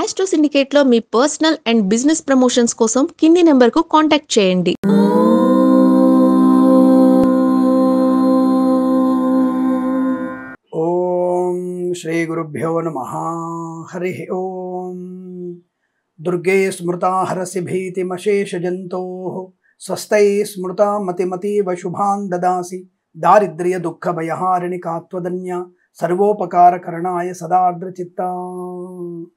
Astro సిండికేట్లో మీ personal and business promotions కోసం కింది నెంబర్కు కాంటాక్ట్ చేయండి. ఓం శ్రీ గురుభ్యో నమః. హరి ఓం. దుర్గే స్మృతా హరసి భీతిమశేషజంతోః స్వస్తై స్మృతా మతిమతీవ శుభాన్ దదాసి దారిద్ర్య దుఃఖ భయహారిణి కాత్వదన్య సర్వోపకారకరణాయ సదార్ద్రచిత్త.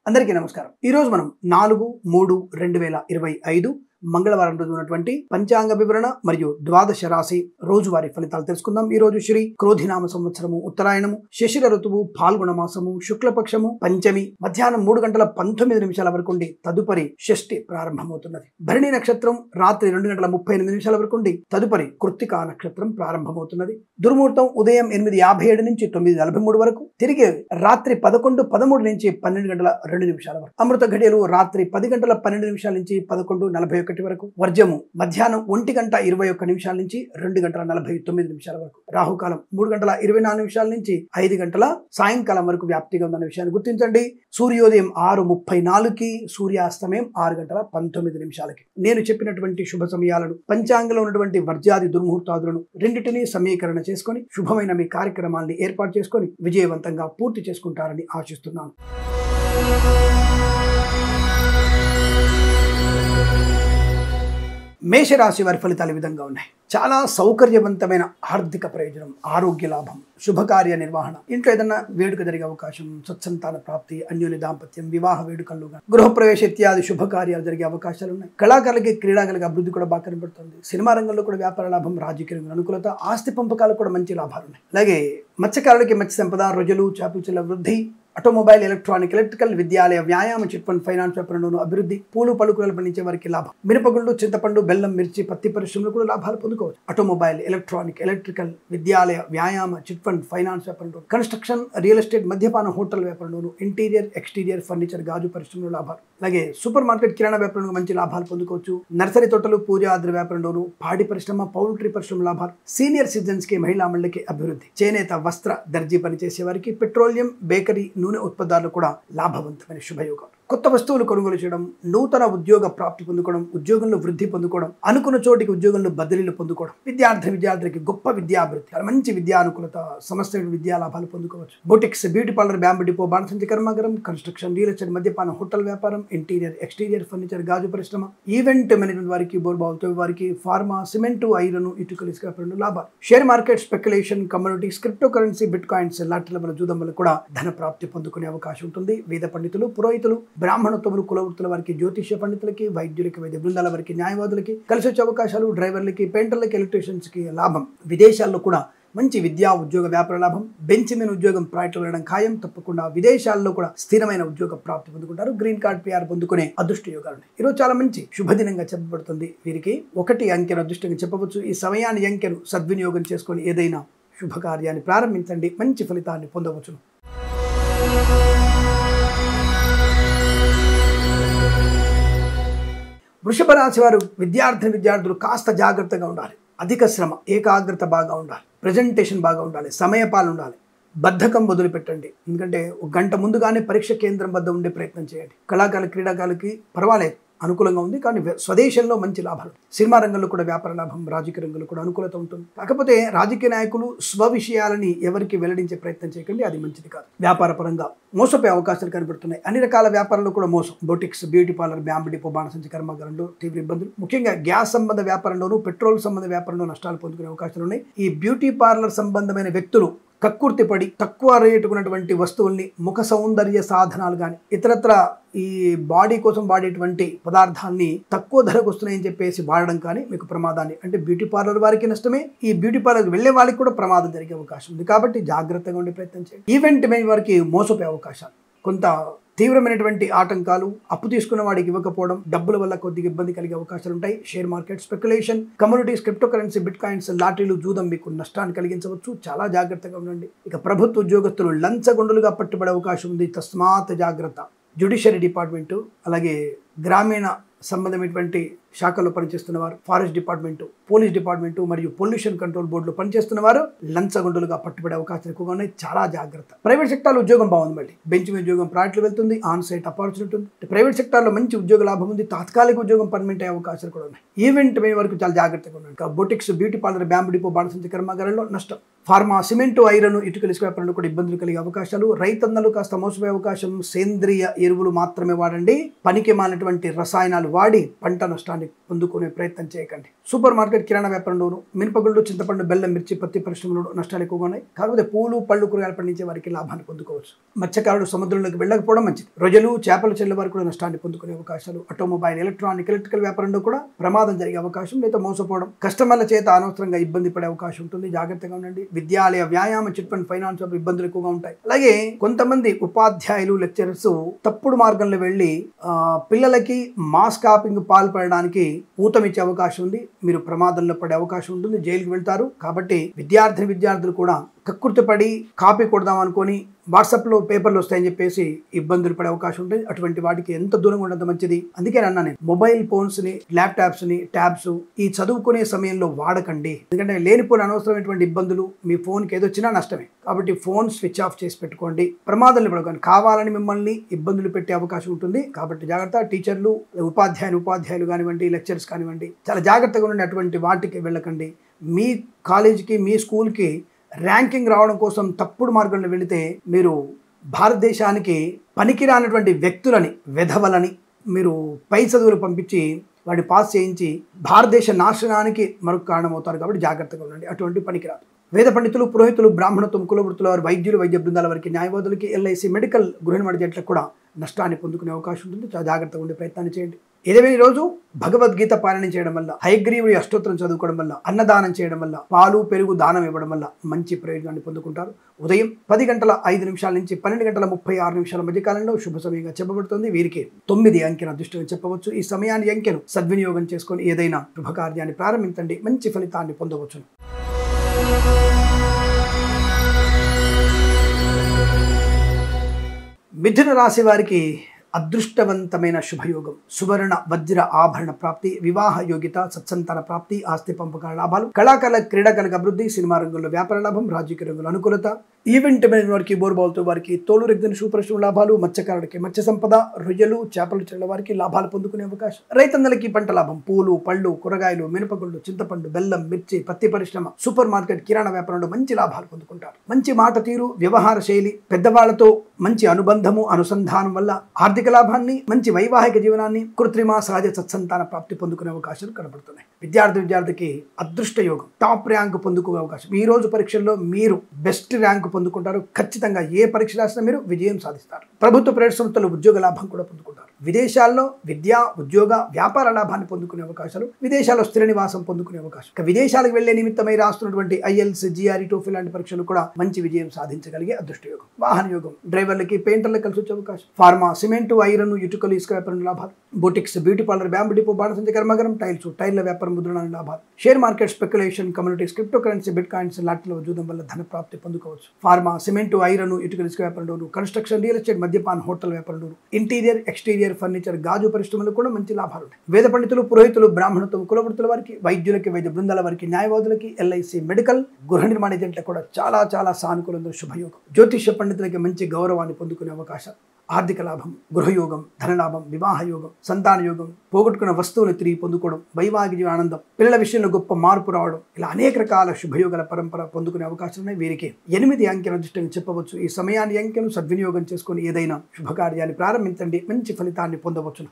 అందరికీ నమస్కారం. ఈరోజు మనం 4/3/2025 మంగళవారం రోజు ఉన్నటువంటి పంచాంగ వివరణ మరియు ద్వాదశ రాశి రోజువారీ ఫలితాలు తెలుసుకుందాం. ఈ రోజు శ్రీ క్రోధినామ సంవత్సరము ఉత్తరాయణము, శిశిర ఋతువు, పాల్గొన మాసము, శుక్లపక్షము, పంచమి, మధ్యాహ్నం 3:19 వరకు ఉండి తదుపరి షష్ఠి ప్రారంభమవుతున్నది. భరణి నక్షత్రం రాత్రి 2:38 వరకు ఉండి తదుపరి కృత్తికా నక్షత్రం ప్రారంభమవుతున్నది. దుర్ముహూర్తం ఉదయం 8:57 నుంచి 9:43 వరకు, తిరిగి రాత్రి 11:13 నుంచి 12:02 వరకు. అమృత ఘడియలు రాత్రి 10:12 నుంచి 11:41 వరకు. వర్జము మధ్యాహ్నం 1:21 నుంచి 2:49 వరకు. రాహుకాలం 3:24 నుంచి 5 సాయంకాలం వరకు వ్యాప్తిగా ఉందన్న విషయాన్ని గుర్తించండి. సూర్యోదయం 6:34కి, సూర్యాస్తమయం 6:19. నేను చెప్పినటువంటి శుభ సమయాలను, పంచాంగంలో ఉన్నటువంటి వర్జాది దుర్ముహూర్తాదులను రెండింటినీ సమీకరణ చేసుకొని శుభమైన మీ కార్యక్రమాల్ని ఏర్పాటు చేసుకొని విజయవంతంగా పూర్తి చేసుకుంటారని ఆశిస్తున్నాను. మేషరాశి వారి ఫలితాలు ఈ విధంగా ఉన్నాయి. చాలా సౌకర్యవంతమైన ఆర్థిక ప్రయోజనం, ఆరోగ్య లాభం, శుభకార్య నిర్వహణ, ఇంట్లో ఏదైనా వేడుక జరిగే అవకాశం, సత్సంతాన ప్రాప్తి, అన్యోన్య దాంపత్యం, వివాహ వేడుకలు, గృహప్రవేశ ఇత్యాది శుభకార్యాలు జరిగే అవకాశాలు ఉన్నాయి. కళాకారులకి, క్రీడాకారులకి అభివృద్ధి కూడా బాగా కనబడుతుంది. సినిమా రంగంలో కూడా వ్యాపార లాభం, రాజకీయ రంగంలో అనుకూలత, ఆస్తి పంపకాలకు కూడా మంచి లాభాలు ఉన్నాయి. అలాగే మత్స్యకారులకి మత్స్య సంపద, రొయ్యలు, చేపల వృద్ధి, ఆటోమొబైల్, ఎలక్ట్రానిక్, ఎలక్ట్రికల్, విద్యాలయ, వ్యాయామ, చిట్ ఫండ్, ఫైనాన్స్ వ్యాపారంలోనూ అభివృద్ధి, పూలు పలుకులు పండించే వారికి లాభం, మిరపగుళ్ళు, చింతపండు, బెల్లం, మిర్చి, పత్తి పరిశ్రమలు కూడా లాభాలు పొందుకోవచ్చు. ఆటోమొబైల్, ఎలక్ట్రానిక్, ఎలక్ట్రికల్, విద్యాలయ, వ్యాయామ, చిట్ ఫండ్, ఫైనాన్స్ వ్యాపారంలో, కన్స్ట్రక్షన్, రియల్ ఎస్టేట్, మద్యపాన, హోటల్ వ్యాపారంలోనూ, ఇంటీరియర్, ఎక్స్టీరియర్, ఫర్నిచర్, గాజు పరిశ్రమలో లాభాలు. అలాగే సూపర్ మార్కెట్, కిరాణా వ్యాపారంలో మంచి లాభాలు పొందుకోవచ్చు. నర్సరీ తోటలు, పూజాద్ర వ్యాపారంలోనూ, పాడి పరిశ్రమ, పౌల్ట్రీ పరిశ్రమ లాభాలు. సీనియర్ సిటిజన్స్ కి, మహిళా మండలికి అభివృద్ధి. చేనేత, వస్త్ర, దర్జీ పనిచేసే వారికి, పెట్రోలియం, బేకరీ, నూనె ఉత్పత్తులు కూడా లాభవంతమైన శుభయోగం. కొత్త వస్తువులు కొనుగోలు చేయడం, నూతన ఉద్యోగ ప్రాప్తి పొందుకోవడం, ఉద్యోగంలో వృద్ధి పొందుకోవడం, అనుకున్న చోటికి ఉద్యోగంలో బదిలీలు పొందుకోవడం, విద్యార్థికి గొప్ప విద్యాభివృద్ధి, మంచి విద్యానుకూలత, సమస్త విద్యా లాభాలు పొందుకోవచ్చు. Boutiques, beauty parlour, bamboo depot, బాణసంచి కర్మాగారం, కన్స్ట్రక్షన్, రియల్ ఎస్టేట్, మద్యపాన, హోటల్ వ్యాపారం, ఇంటీరియర్, ఎక్స్టీరియర్, ఫర్నిచర్, గాజు పరిశ్రమ, ఈవెంట్ మేనేజ్మెంట్ వారికి, బోర్బావుతో వారికి, ఫార్మా, సిమెంటు, ఐరన్, ఇటుకలు, ఇసుక వ్యాపారంలో లాభాలు. Share market, speculation, commodities, crypto currency, bit coins, లాటరీల వల్ల, జూదం వల్ల కూడా ధన ప్రాప్తి పొందుకునే అవకాశం ఉంటుంది. వేద పండితులు, పురోహితులు, బ్రాహ్మణోత్తములు, కులవృత్తుల వారికి, జ్యోతిష్య పండితులకి, వైద్యులకి, వైద్య బృందాల వారికి, న్యాయవాదులకి కలిసి వచ్చే అవకాశాలు. డ్రైవర్లకి, పెయింటర్లకి, ఎలక్ట్రీషియన్స్ కి లాభం. విదేశాల్లో కూడా మంచి విద్యా, ఉద్యోగ, వ్యాపార లాభం. బెంచ్ మీద ఉద్యోగం ప్రాజెక్టులు వెళ్ళడం ఖాయం. తప్పకుండా విదేశాల్లో కూడా స్థిరమైన ఉద్యోగ ప్రాప్తి పొందుకుంటారు. గ్రీన్ కార్డ్, PR పొందుకునే అదృష్ట యోగాలు ఉన్నాయి. ఈరోజు చాలా మంచి శుభదినంగా చెప్పబడుతుంది. వీరికి 1 అంకెను అదృష్టంగా చెప్పవచ్చు. ఈ సమయాన్ని, అంకెను సద్వినియోగం చేసుకొని ఏదైనా శుభకార్యాన్ని ప్రారంభించండి. మంచి ఫలితాన్ని పొందవచ్చు. వృషభ రాశి వారు, విద్యార్థులు కాస్త జాగ్రత్తగా ఉండాలి. అధిక శ్రమ, ఏకాగ్రత బాగా ఉండాలి. ప్రజెంటేషన్ బాగా ఉండాలి. సమయపాలన ఉండాలి. బద్ధకం వదిలిపెట్టండి. ఎందుకంటే 1 గంట ముందుగానే పరీక్ష కేంద్రం వద్ద ఉండే ప్రయత్నం చేయండి. కళాకారులు, క్రీడాకారులకి పర్వాలేదు, అనుకూలంగా ఉంది. కానీ స్వదేశంలో మంచి లాభాలు. సినిమా రంగంలో కూడా వ్యాపార లాభం, రాజకీయ రంగంలో కూడా అనుకూలత ఉంటుంది. కాకపోతే రాజకీయ నాయకులు స్వ విషయాలని ఎవరికి వెల్లడించే ప్రయత్నం చేయకండి, అది మంచిది కాదు. వ్యాపార పరంగా మోసపోయే అవకాశాలు కనబడుతున్నాయి. అన్ని రకాల వ్యాపారాల్లో కూడా మోసం. Boutiques, beauty parlour, bamboo depot, బాణసంచి కర్మాగారంలో తీవ్ర ఇబ్బందులు. ముఖ్యంగా గ్యాస్ సంబంధ వ్యాపారంలోనూ, పెట్రోల్ సంబంధ వ్యాపారంలో నష్టాలు పొందుకునే అవకాశాలు ఉన్నాయి. ఈ బ్యూటీ పార్లర్ సంబంధమైన వ్యక్తులు కక్కుర్తిపడి తక్కువ రేటుకున్నటువంటి వస్తువుల్ని, ముఖ సౌందర్య సాధనాలు కానీ, ఇతరత్ర ఈ బాడీ కోసం వాడేటువంటి పదార్థాన్ని తక్కువ ధరకు వస్తున్నాయని చెప్పేసి వాడడం కానీ మీకు ప్రమాదాన్ని, అంటే బ్యూటీ పార్లర్ వారికి నష్టమే, ఈ బ్యూటీ పార్లర్కి వెళ్లే వాళ్ళకి కూడా ప్రమాదం జరిగే అవకాశం ఉంది. కాబట్టి జాగ్రత్తగా ఉండే ప్రయత్నం చేయండి. ఈవెంట్ మేనేజ్ వారికి మోసపోయే అవకాశాలు, కొంత తీవ్రమైనటువంటి ఆటంకాలు, అప్పు తీసుకున్న వాడికి ఇవ్వకపోవడం, డబ్బుల వల్ల కొద్దిగా ఇబ్బంది కలిగే అవకాశాలు ఉంటాయి. Share market, speculation, commodities, crypto currency, bit coins, లాటరీలు, జూదం మీకు నష్టాన్ని కలిగించవచ్చు. చాలా జాగ్రత్తగా ఉండండి. ఇక ప్రభుత్వ ఉద్యోగస్తులు లంచగొండులుగా పట్టుబడే అవకాశం ఉంది. తస్మాత్ జాగ్రత్త. జ్యుడిషియరీ డిపార్ట్మెంటు, అలాగే గ్రామీణ సంబంధమైనటువంటి శాఖల్లో పనిచేస్తున్న వారు, ఫారెస్ట్ డిపార్ట్మెంటు, పోలీస్ డిపార్ట్మెంటు మరియు పొల్యూషన్ కంట్రోల్ బోర్డులో పనిచేస్తున్న వారు లంచగొండులుగా పట్టుబడే అవకాశాలు ఎక్కువగా ఉన్నాయి. చాలా జాగ్రత్త. ప్రైవేట్ సెక్టార్లో ఉద్యోగం బాగుంది, మళ్ళీ బెంచ్ మీద ఉద్యోగం ప్రాజెక్టులు వెళ్తుంది, ఆన్ సైట్ ఆపర్చునిటీ ఉంది. ప్రైవేట్ సెక్టార్లో మంచి ఉద్యోగ లాభం ఉంది, తాత్కాలిక ఉద్యోగం పర్మనెంట్ అయ్యే అవకాశాలు కూడా ఉన్నాయి. ఈవెంట్ మే వరకు చాలా జాగ్రత్తగా ఉన్నాయి. Boutiques, beauty parlour, bamboo depot, బాణసంచి కర్మాగారంలో నష్టం. ఫార్మా, సిమెంటు, ఐరన్, ఇటుకల ఇసుక వ్యాపారంలో కూడా ఇబ్బందులు కలిగే అవకాశాలు. రైతన్నలు కాస్త మోసపోయే అవకాశం. సేంద్రియ ఎరువులు మాత్రమే వాడండి. పనికి మాలినటువంటి రసాయనాలు వాడి పంట నష్టాన్ని పొందుకునే ప్రయత్నం చేయకండి. సూపర్ మార్కెట్, కిరాణా వ్యాపారంలోను మినపగుళ్ళు, చింతపండు, బెల్లం, మిర్చి, పత్తి పరిశ్రమలో నష్టాలు ఎక్కువగా ఉన్నాయి. కాకపోతే పూలు, పళ్ళు, కూరగాయలు పండించే వారికి లాభాన్ని పొందుకోవచ్చు. మత్స్యకారులు సముద్రంలోకి వెళ్ళకపోవడం మంచిది. రొయ్యలు, చేపలు చెల్లె వారికి కూడా నష్టాన్ని పొందుకునే అవకాశాలు. ఆటోమొబైల్, ఎలక్ట్రానిక్, ఎలక్ట్రికల్ వ్యాపారంలో కూడా ప్రమాదం జరిగే అవకాశం, లేదా మోసపోవడం, కస్టమర్ల చేత అనవసరంగా ఇబ్బంది పడే అవకాశం ఉంటుంది. జాగ్రత్తగా ఉండండి. విద్యాలయ, వ్యాయామ, చిట్ ఫండ్, ఫైనాన్స్ ఇబ్బందులు ఎక్కువగా ఉంటాయి. అలాగే కొంతమంది ఉపాధ్యాయులు, లెక్చరర్స్ తప్పుడు మార్గంలో వెళ్ళి పిల్లలకి మాస్ కాపింగ్ పాల్పడడానికి ఊతమిచ్చే అవకాశం ఉంది. మీరు ప్రమాదంలో పడే అవకాశం ఉంటుంది, జైలుకి వెళ్తారు. కాబట్టి విద్యార్థులు కూడా కక్కుర్తిపడి కాపీ కొడదాం అనుకొని వాట్సాప్లో పేపర్లు వస్తాయని చెప్పేసి ఇబ్బందులు పడే అవకాశం ఉంటుంది. అటువంటి వాటికి ఎంత దూరంగా ఉండదు మంచిది. అందుకే అన్నా నేను మొబైల్ ఫోన్స్ని, ల్యాప్టాప్స్ని, ట్యాబ్స్ ఈ చదువుకునే సమయంలో వాడకండి. ఎందుకంటే లేనిపోయిన అనవసరమైనటువంటి ఇబ్బందులు, మీ ఫోన్కి ఏదొచ్చినా నష్టమే. కాబట్టి ఫోన్ స్విచ్ ఆఫ్ చేసి పెట్టుకోండి. ప్రమాదాలు పడకండి. కావాలని మిమ్మల్ని ఇబ్బందులు పెట్టే అవకాశం ఉంటుంది. కాబట్టి జాగ్రత్త. టీచర్లు, ఉపాధ్యాయులు కానివ్వండి, లెక్చరర్స్ కానివ్వండి, చాలా జాగ్రత్తగా ఉండండి. అటువంటి వాటికి వెళ్ళకండి. మీ కాలేజీకి, మీ స్కూల్కి ర్యాంకింగ్ రావడం కోసం తప్పుడు మార్గంలో వెళితే మీరు భారతదేశానికి పనికిరానటువంటి వ్యక్తులని, వెధవలని మీరు పై చదువులు పంపించి వాడిని పాస్ చేయించి భారతదేశ నాశనానికి మరొక కారణమవుతారు. కాబట్టి జాగ్రత్తగా ఉండండి. అటువంటి పనికిరాదు. వేద పండితులు, పురోహితులు, బ్రాహ్మణత్వం, కులవృత్తుల వారు, వైద్యులు, వైద్య బృందాల వారికి, న్యాయవాదులకి, ఎల్ఐసి, మెడికల్, గృహిణి జట్లకు కూడా నష్టాన్ని పొందుకునే అవకాశం ఉంటుంది. చాలా జాగ్రత్తగా ఉండే ప్రయత్నాన్ని చేయండి. ఏదేమైనా ఈరోజు భగవద్గీత పారాయణం చేయడం వల్ల, హయగ్రీవుడి అష్టోత్తరం చదువుకోవడం వల్ల, అన్నదానం చేయడం వల్ల, పాలు, పెరుగు దానం ఇవ్వడం వల్ల మంచి ప్రయోజనాన్ని పొందుకుంటారు. ఉదయం 10:05 నుంచి 12:36 మధ్యకాలంలో శుభ సమయంగా చెప్పబడుతుంది. వీరికి 9 అంకెను అదృష్టంగా చెప్పవచ్చు. ఈ సమయాన్ని, అంకెను సద్వినియోగం చేసుకొని ఏదైనా శుభకార్యాన్ని ప్రారంభించండి. మంచి ఫలితాన్ని పొందవచ్చును. మిథున రాశి వారికి అదృష్టవంతమైన శుభయోగం. సువర్ణ, వజ్ర ఆభరణ ప్రాప్తి, వివాహ యోగ్యత, సత్సంతాన ప్రాప్తి, ఆస్తి పంపకాల లాభాలు, కళాకారుల, క్రీడాకారులకు అభివృద్ధి, సినిమా రంగంలో వ్యాపార లాభం, రాజకీయ రంగంలో అనుకూలత, ఈవెంట్ మేనేజ్మెంట్ వారికి, బోర్బాల్తో వారికి, తోలు రెగ్గిన శుభ్రశ్రమ లాభాలు, మత్స్యకారులకి మత్స్య సంపద, రొయ్యలు, చేపలు చెల్ల వారికి లాభాలు పొందుకునే అవకాశం. రైతన్నలకి పంట లాభం, పూలు, పళ్ళు, కూరగాయలు, మినపగుళ్ళు, చింతపండు, బెల్లం, మిర్చి, పత్తి పరిశ్రమ, సూపర్ మార్కెట్, కిరాణా వ్యాపారంలో మంచి లాభాలు పొందుకుంటారు. మంచి మాట తీరు, వ్యవహార శైలి, పెద్దవాళ్లతో మంచి అనుబంధము, అనుసంధానం వల్ల ఆర్థిక లాభాన్ని, మంచి వైవాహిక జీవనాన్ని, కృత్రిమ, సహజ సత్సంతాన ప్రాప్తి పొందుకునే అవకాశాలు కనబడుతున్నాయి. విద్యార్థికి అదృష్ట యోగం. టాప్ ర్యాంక్ పొందుకునే అవకాశం. ఈ రోజు పరీక్షల్లో మీరు బెస్ట్ ర్యాంక్ పొందుకుంటారు. ఖచ్చితంగా ఏ పరీక్ష రాసినా మీరు విజయం సాధిస్తారు. ప్రభుత్వ ప్రైవేట్ సంస్థలు ఉద్యోగ లాభం కూడా పొందుకుంటారు. విదేశాల్లో విద్యా, ఉద్యోగ, వ్యాపార లాభాన్ని పొందుకునే అవకాశాలు, విదేశాల్లో స్థిర నివాసం పొందుకునే అవకాశం. విదేశాలకు వెళ్లే నిమిత్తమై రాస్తున్నటువంటి ఐఎల్స్, జిఆర్ఈ, టోఫెల్ లాంటి పరీక్షలు కూడా మంచి విజయం సాధించగలిగే అదృష్ట యోగం. వాహన యోగం. డ్రైవర్లకి, పెయింటర్లకు కలిసి వచ్చే అవకాశం. ఫార్మా, సిమెంటు, ఐరన్, ఇటుకలు, ఇసుక వ్యాపారం లాభాలు. Boutiques, beauty parlour, bamboo depot, బాణసంచి కర్మాగారం, టైర్ల వ్యాపారం, ముద్రణ లాభాలు. Share market, speculation, communities, crypto currency, bit coins లాంటిలో జూదం వల్ల ధన ప్రాప్తి పొందుకోవచ్చు. ఫార్మా, సిమెంటు, ఐరన్, ఇటుకలు, ఇసుక వ్యాపారంలోను, కన్స్ట్రక్షన్, రియల్ ఎస్టేట్, మద్యపాన్, హోటల్ వ్యాపారంలోను, ఇంటీరియర్, ఎక్స్టీరియర్, ఫర్నిచర్, గాజు పరిశ్రమలు కూడా మంచి లాభాలు ఉంటాయి. వేద పండితులు, పురోహితులు, బ్రాహ్మణత్వం, కులవృత్తుల వారికి, వైద్యులకి, వైద్య బృందాల వారికి, న్యాయవాదులకి, ఎల్ఐసి, మెడికల్, గృహ నిర్మాణ ఏజెంట్లకు కూడా చాలా సానుకూలంగా శుభయోగం. జ్యోతిష్య పండితులకి మంచి గౌరవాన్ని పొందుకునే అవకాశం. ఆర్థిక లాభం, గృహయోగం, ధనలాభం, వివాహ యోగం, సంతాన యోగం, పోగొట్టుకున్న వస్తువులు తిరిగి పొందుకోవడం, వైవాహిక ఆనందం, పిల్లల విషయంలో గొప్ప మార్పు రావడం, ఇలా అనేక రకాల శుభయోగాల పరంపర పొందుకునే అవకాశం ఉన్నాయి. వీరికి 8 అంకెను అదృష్టంగా చెప్పవచ్చు. ఈ సమయాన్ని, అంకెను సద్వినియోగం చేసుకుని ఏదైనా శుభకార్యాన్ని ప్రారంభించండి. మంచి ఫలితాన్ని పొందవచ్చును.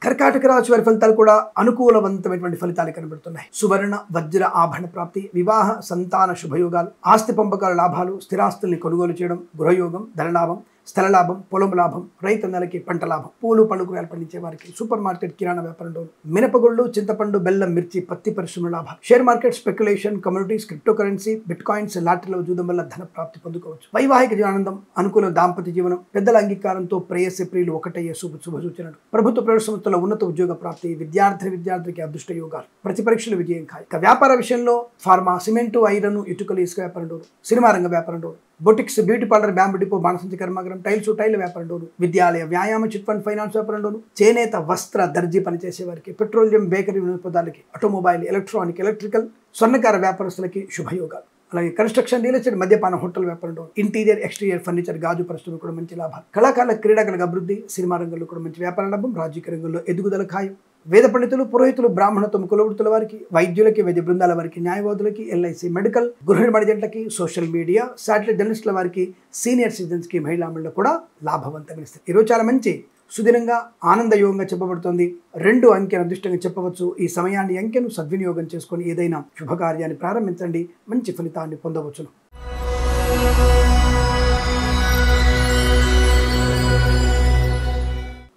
కర్కాటక రాశి వారి ఫలితాలు కూడా అనుకూలవంతమైనటువంటి ఫలితాలు కనబడుతున్నాయి. సువర్ణ, వజ్ర ఆభరణ ప్రాప్తి, వివాహ, సంతాన శుభయోగాలు, ఆస్తి పంపకాల లాభాలు, స్థిరాస్తుల్ని కొనుగోలు చేయడం, గృహయోగం, ధనలాభం, స్థల లాభం, పొలం లాభం, రైతన్నలకి పంట లాభం, పూలు, పళ్ళు, కూరగాయలు పండించే వారికి, సూపర్ మార్కెట్, కిరాణా వ్యాపారంలో మినపగుళ్ళు, చింతపండు, బెల్లం, మిర్చి, పత్తి పరిశ్రమ లాభాలు. Share market, speculation, communities, crypto currency, bit coins లాటరీలో జూదం వల్ల ధన ప్రాప్తి పొందుకోవచ్చు. వైవాహిక ఆనందం, అనుకూల దాంపత్య జీవనం, పెద్దల అంగీకారంతో ప్రేయసి ప్రియులు ఒకటయ్యే శుభ సూచనలు. ప్రభుత్వ ప్రైవేట్ సంస్థల ఉన్నత ఉద్యోగ ప్రాప్తి, విద్యార్థికి అదృష్ట యోగాలు, ప్రతి పరీక్షలు విజయం ఖాయం. వ్యాపార విషయంలో ఫార్మా, సిమెంటు, ఐరన్, ఇటుకలు, ఇసుక వ్యాపారంలో, సినిమా రంగ వ్యాపారంలో, boutiques, beauty parlour, bamboo depot, బాణసంచి కర్మాగారం, టైల్ వ్యాపారం డోను, విద్యాలయ, వ్యాయామ, చిట్ ఫండ్ ఫైనాన్స్ వ్యాపారం డోను, చేనేత, వస్త్ర, దర్జీ పనిచేసే వారికి, పెట్రోలియం, బేకరీ వినోదాలకి, ఆటోమొబైల్, ఎలక్ట్రానిక్, ఎలక్ట్రికల్, స్వర్ణకార వ్యాపారస్తులకి శుభయోగాలు. అలాగే కన్స్ట్రక్షన్, రియల్ ఎస్టేట్, మద్యపాన, హోటల్ వ్యాపారం డోను, ఇంటీరియర్, ఎక్స్టీరియర్, ఫర్నిచర్, గాజు పరిశ్రమలు కూడా మంచి లాభాలు. కళాకారుల, క్రీడాకారులకు అభివృద్ధి, సినిమా రంగంలో కూడా మంచి వ్యాపార లాభం, రాజకీయ రంగంలో ఎదుగుదల ఖాయం. వేద పండితులు, పురోహితులు, బ్రాహ్మణత్వం, కులవృత్తుల వారికి, వైద్యులకి, వైద్య బృందాల వారికి, న్యాయవాదులకి, ఎల్ఐసి మెడికల్, గృహ నిర్మాణ జంటలకి, సోషల్ మీడియా, శాటిలైట్ జర్నలిస్టుల వారికి, సీనియర్ సిటిజన్స్కి, మహిళా మండలి కూడా లాభవంతంగా ఇస్తారు. ఈరోజు చాలా మంచి సుదినంగా ఆనందయోగంగా చెప్పబడుతోంది. 2 అంకెను అదృష్టంగా చెప్పవచ్చు. ఈ సమయాన్ని అంకెను సద్వినియోగం చేసుకొని ఏదైనా శుభకార్యాన్ని ప్రారంభించండి, మంచి ఫలితాన్ని పొందవచ్చును.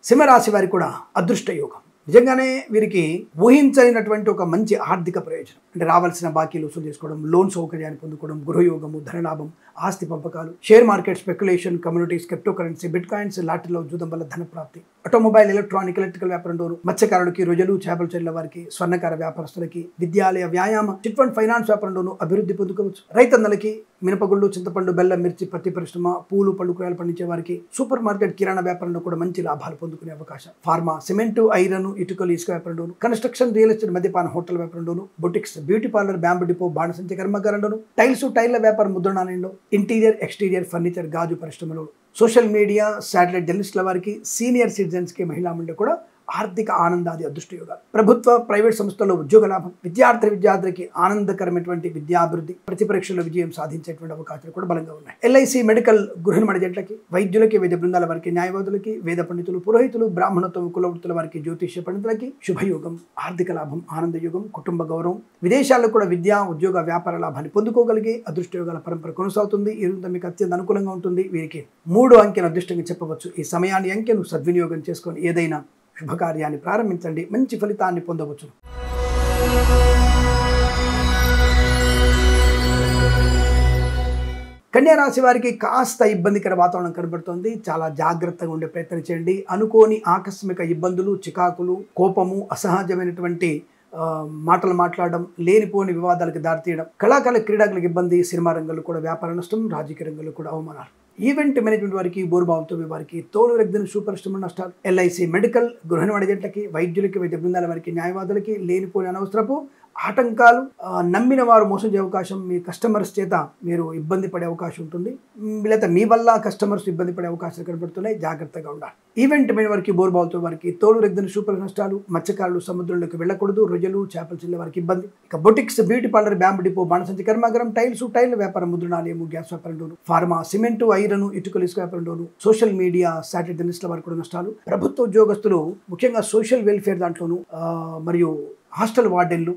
సింహరాశి వారికి కూడా అదృష్ట యోగం. నిజంగానే వీరికి ఊహించలేనటువంటి ఒక మంచి ఆర్థిక ప్రయోజనం. అంటే రావాల్సిన బాకీలు వసూలు చేసుకోవడం, లోన్ సౌకర్యాన్ని పొందుకోవడం, గృహయోగము, ధనలాభం, ఆస్తి పంపకాలు, share market, speculation, communities, crypto currency, bit coins, లాటరీలో జూదం వల్ల ధన ప్రాప్తి, ఆటోమొబైల్, ఎలక్ట్రానిక్, ఎలక్ట్రికల్ వ్యాపారం డోరు, మత్స్యకారులకి, రొయ్యలు, చేపల చెర్ల వారికి, స్వర్ణకార వ్యాపారస్తులకి, విద్యాలయ, వ్యాయామ, చిట్ ఫండ్ ఫైనాన్స్ వ్యాపారం డోను అభివృద్ధి పొందుకోవచ్చు. రైతన్నలకి మినపగుళ్ళు, చింతపండు, బెల్లం, మిర్చి, పత్తి పరిశ్రమ, పూలు, పళ్ళు, కూరగాయలు పండించే వారికి, సూపర్ మార్కెట్, కిరాణా వ్యాపారంలో కూడా మంచి లాభాలు పొందుకునే అవకాశం. ఫార్మా, సిమెంటు, ఐరన్, ఇటుకలు, ఇసుక వ్యాపారం డోను, కన్స్ట్రక్షన్, రియల్ ఎస్టేట్, మద్యపాన, హోటల్ వ్యాపారం డోను, boutiques, beauty parlour, bamboo depot, బాణసంచి కర్మాగారం డోను, టైల్ల వ్యాపారం, ముద్రణాలయంలో, ఇంటీరియర్, ఎక్స్టీరియర్, ఫర్నిచర్, గాజు పరిశ్రమలో, సోషల్ మీడియా, శాటిలైట్ జర్నలిస్టుల వారికి, సీనియర్ సిటిజన్స్కి, మహిళా మండలి కూడా ఆర్థిక ఆనందాది అదృష్ట యోగాలు. ప్రభుత్వ, ప్రైవేట్ సంస్థల్లో ఉద్యోగ లాభం, విద్యార్థులకి ఆనందకరమైనటువంటి విద్యాభివృద్ధి, ప్రతి పరీక్షల్లో విజయం సాధించేటువంటి అవకాశాలు కూడా బలంగా ఉన్నాయి. ఎల్ఐసి మెడికల్, గృహ నిర్మాణ జంటలకి, వైద్యులకి, వైద్య బృందాల వారికి, న్యాయవాదులకి, వేద పండితులు, పురోహితులు, బ్రాహ్మణత్వం, కులవృత్తుల వారికి, జ్యోతిష్య పండితులకి శుభయోగం, ఆర్థిక లాభం, ఆనందయోగం, కుటుంబ గౌరవం, విదేశాల్లో కూడా విద్యా, ఉద్యోగ, వ్యాపార లాభాన్ని పొందుకోగలిగే అదృష్ట యోగాల పరంపర కొనసాగుతుంది. ఈ రోజు మీకు అత్యంత అనుకూలంగా ఉంటుంది. వీరికి 3 అంకెను అదృష్టంగా చెప్పవచ్చు. ఈ సమయాన్ని అంకెను సద్వినియోగం చేసుకొని ఏదైనా శుభకార్యాన్ని ప్రారంభించండి, మంచి ఫలితాన్ని పొందవచ్చు. కన్యా రాశి వారికి కాస్త ఇబ్బందికర వాతావరణం కనబడుతోంది. చాలా జాగ్రత్తగా ఉండే ప్రయత్నం చేయండి. అనుకోని ఆకస్మిక ఇబ్బందులు, చికాకులు, కోపము, అసహజమైనటువంటి మాటలు మాట్లాడడం, లేనిపోని వివాదాలకు దారితీయడం, కళాకారుల, క్రీడాకులకు ఇబ్బంది, సినిమా రంగంలో కూడా వ్యాపార నష్టం, రాజకీయ రంగంలో కూడా అవమానాలు, ఈవెంట్ మేనేజ్మెంట్ వారికి, బోరుబావులతో వారికి, తోలు రెగ్గిన సూపరిశ్రమ నష్టాలు, ఎల్ఐసి మెడికల్, గృహ నిర్మాణ జంటలకి, వైద్యులకి, వైద్య బృందాల వారికి, న్యాయవాదులకి లేనిపోని అనవసరపు ఆటంకాలు, నమ్మిన వారు మోసం చేసే అవకాశం, మీ కస్టమర్స్ చేత మీరు ఇబ్బంది పడే అవకాశం ఉంటుంది, లేదా మీ వల్ల కస్టమర్స్ ఇబ్బంది పడే అవకాశాలు కనబడుతున్నాయి. జాగ్రత్తగా ఉండాలి. ఈవెంట్ మేనేజ్ వారికి, బోరుబావులతో వారికి, తోలు రెగ్గిన సూపర్ నష్టాలు, మత్స్యకారులు సముద్రంలోకి వెళ్ళకూడదు, రొయ్యలు, చేపల చిల్ల వారికి ఇబ్బంది. ఇక boutiques, beauty parlour, bamboo depot, బాణసంచి కర్మాగారం, టైల్ వ్యాపారం, ముద్రణాలయము, గ్యాస్ వ్యాపారం డోను, ఫార్మా, సిమెంటు, ఐరన్, ఇటుకలు, ఇసుక వ్యాపారం డోను, సోషల్ మీడియా, శాటిలైట్ జర్నలిస్టుల వారికి కూడా నష్టాలు. ప్రభుత్వ ఉద్యోగస్తులు, ముఖ్యంగా సోషల్ వెల్ఫేర్ దాంట్లోనూ, మరియు హాస్టల్ వార్డెన్లు,